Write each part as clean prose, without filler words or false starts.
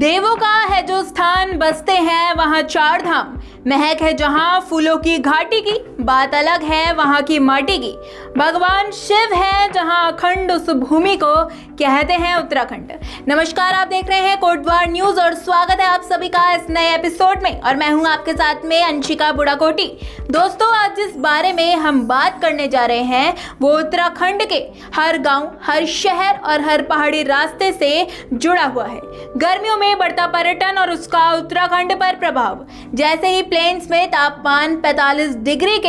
देवों का है जो स्थान, बसते हैं वहाँ चार धाम। महक है जहाँ फूलों की घाटी की, बात अलग है वहाँ की माटी की। भगवान शिव है जहाँ अखंड उस भूमि को कहते हैं उत्तराखंड। नमस्कार, आप देख रहे हैं कोटवार न्यूज और स्वागत है आप सभी का इस नए एपिसोड में। और मैं हूँ आपके साथ में अंशिका बुढ़ाकोटी। दोस्तों, आज जिस बारे में हम बात करने जा रहे हैं वो उत्तराखंड के हर गांव, हर शहर और हर पहाड़ी रास्ते से जुड़ा हुआ है। गर्मियों में बढ़ता पर्यटन और उसका उत्तराखंड पर प्रभाव। जैसे ही प्लेन्स में तापमान 45 डिग्री के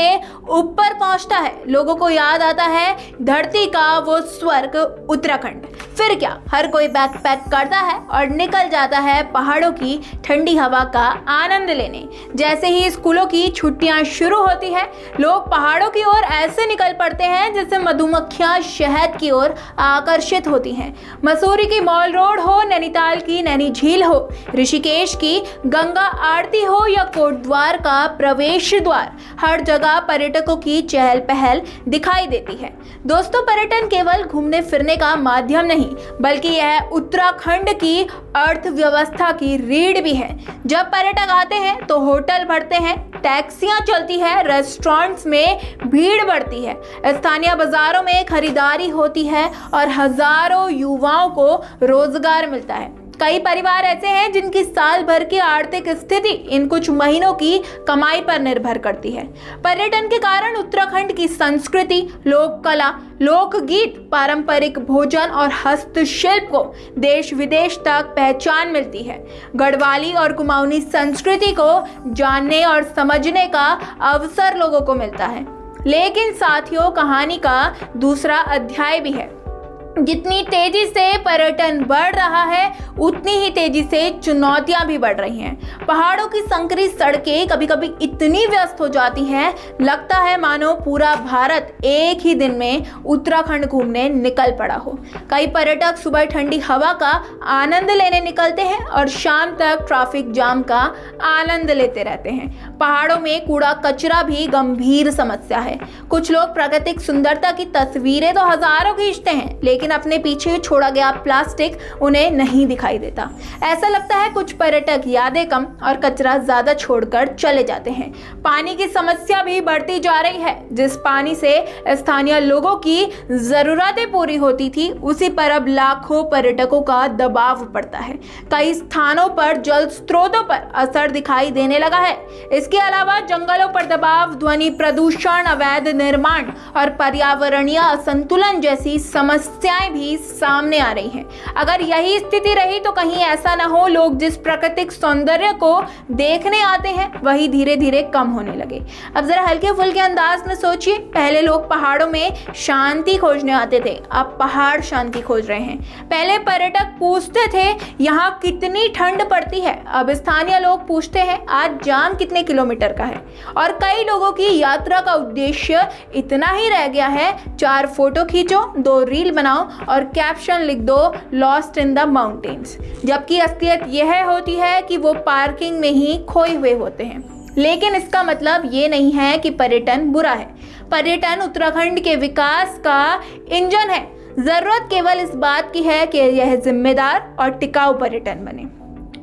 ऊपर पहुंचता है, लोगों को याद आता है धरती का वो स्वर्ग उत्तराखंड। फिर क्या, हर कोई बैकपैक करता है और निकल जाता है पहाड़ों की ठंडी हवा का आनंद लेने। जैसे ही स्कूलों की छुट्टियां शुरू होती है, लोग पहाड़ों की ओर ऐसे निकल पड़ते हैं जैसे मधुमक्खियां शहद की ओर आकर्षित होती हैं। मसूरी की मॉल रोड हो, नैनीताल की नैनी झील हो, ऋषिकेश की गंगा आरती हो या कोटद्वार का प्रवेश द्वार, हर जगह पर्यटकों की चहल पहल दिखाई देती है। दोस्तों, पर्यटन केवल घूमने फिरने का माध्यम नहीं, बल्कि यह उत्तराखंड की अर्थव्यवस्था की रीढ़ भी है। जब पर्यटक आते हैं तो होटल भरते हैं, टैक्सियां चलती है, रेस्टोरेंट्स में भीड़ बढ़ती है, स्थानीय बाजारों में खरीदारी होती है और हजारों युवाओं को रोजगार मिलता है। कई परिवार ऐसे हैं जिनकी साल भर की आर्थिक स्थिति इन कुछ महीनों की कमाई पर निर्भर करती है। पर्यटन के कारण उत्तराखंड की संस्कृति, लोक कला, लोकगीत, पारंपरिक भोजन और हस्तशिल्प को देश विदेश तक पहचान मिलती है। गढ़वाली और कुमाऊनी संस्कृति को जानने और समझने का अवसर लोगों को मिलता है। लेकिन साथियों, कहानी का दूसरा अध्याय भी है। जितनी तेजी से पर्यटन बढ़ रहा है, उतनी ही तेजी से चुनौतियां भी बढ़ रही हैं। पहाड़ों की संकरी सड़कें कभी कभी इतनी व्यस्त हो जाती हैं, लगता है मानो पूरा भारत एक ही दिन में उत्तराखंड घूमने निकल पड़ा हो। कई पर्यटक सुबह ठंडी हवा का आनंद लेने निकलते हैं और शाम तक ट्रैफिक जाम का आनंद लेते रहते हैं। पहाड़ों में कूड़ा कचरा भी गंभीर समस्या है। कुछ लोग प्राकृतिक सुंदरता की तस्वीरें तो हजारों खींचते हैं, लेकिन अपने पीछे छोड़ा गया प्लास्टिक उन्हें नहीं दिखाई देता। ऐसा लगता है कुछ पर्यटक यादें कम और कचरा ज्यादा छोड़कर चले जाते हैं। पानी की समस्या भी बढ़ती जा रही है। जिस पानी से स्थानीय लोगों की जरूरतें पूरी होती थी, उसी पर अब लाखों पर्यटकों का दबाव पड़ता है। कई स्थानों पर जल स्रोतों पर असर दिखाई देने लगा है। इसके अलावा जंगलों पर दबाव, ध्वनि प्रदूषण, अवैध निर्माण और पर्यावरणीय असंतुलन जैसी समस्याएं भी सामने आ रही हैं। अगर यही स्थिति रही तो कहीं ऐसा ना हो लोग जिस प्राकृतिक सौंदर्य को देखने आते हैं वही धीरे धीरे कम होने लगे। अब जरा हल्के फुल्के अंदाज में सोचिए, पहले लोग पहाड़ों में शांति खोजने आते थे, अब पहाड़ शांति खोज रहे हैं। पहले पर्यटक पूछते थे यहाँ कितनी ठंड पड़ती है, अब स्थानीय लोग पूछते हैं आज जाम कितने किलोमीटर का है। और कई लोगों की यात्रा का उद्देश्य इतना ही रह गया है, 4 फोटो खींचो, 2 रील बनाओ और कैप्शन लिख दो, लॉस्ट इन द माउंटेन्स। जबकि असलियत यह होती है कि वो पार्किंग में ही खोए हुए होते हैं। लेकिन इसका मतलब ये नहीं है कि पर्यटन बुरा है। पर्यटन उत्तराखंड के विकास का इंजन है। जरूरत केवल इस बात की है कि यह जिम्मेदार और टिकाऊ पर्यटन बने।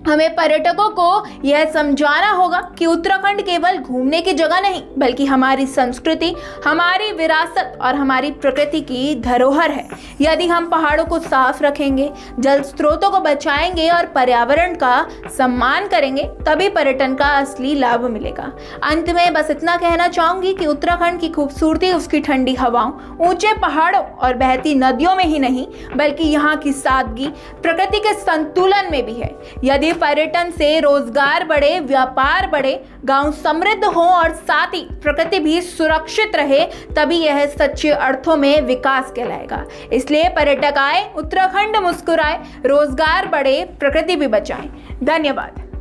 हमें पर्यटकों को यह समझाना होगा कि उत्तराखंड केवल घूमने की जगह नहीं, बल्कि हमारी संस्कृति, हमारी विरासत और हमारी प्रकृति की धरोहर है। यदि हम पहाड़ों को साफ रखेंगे, जल स्रोतों को बचाएंगे और पर्यावरण का सम्मान करेंगे, तभी पर्यटन का असली लाभ मिलेगा। अंत में बस इतना कहना चाहूंगी कि उत्तराखंड की खूबसूरती उसकी ठंडी हवाओं, ऊंचे पहाड़ों और बहती नदियों में ही नहीं, बल्कि यहाँ की सादगी, प्रकृति के संतुलन में भी है। यदि पर्यटन से रोजगार बढ़े, व्यापार बढ़े, गांव समृद्ध हो और साथ ही प्रकृति भी सुरक्षित रहे, तभी यह सच्चे अर्थों में विकास कहलाएगा। इसलिए पर्यटक आए, उत्तराखंड मुस्कुराए, रोजगार बढ़े, प्रकृति भी बचाएं। धन्यवाद।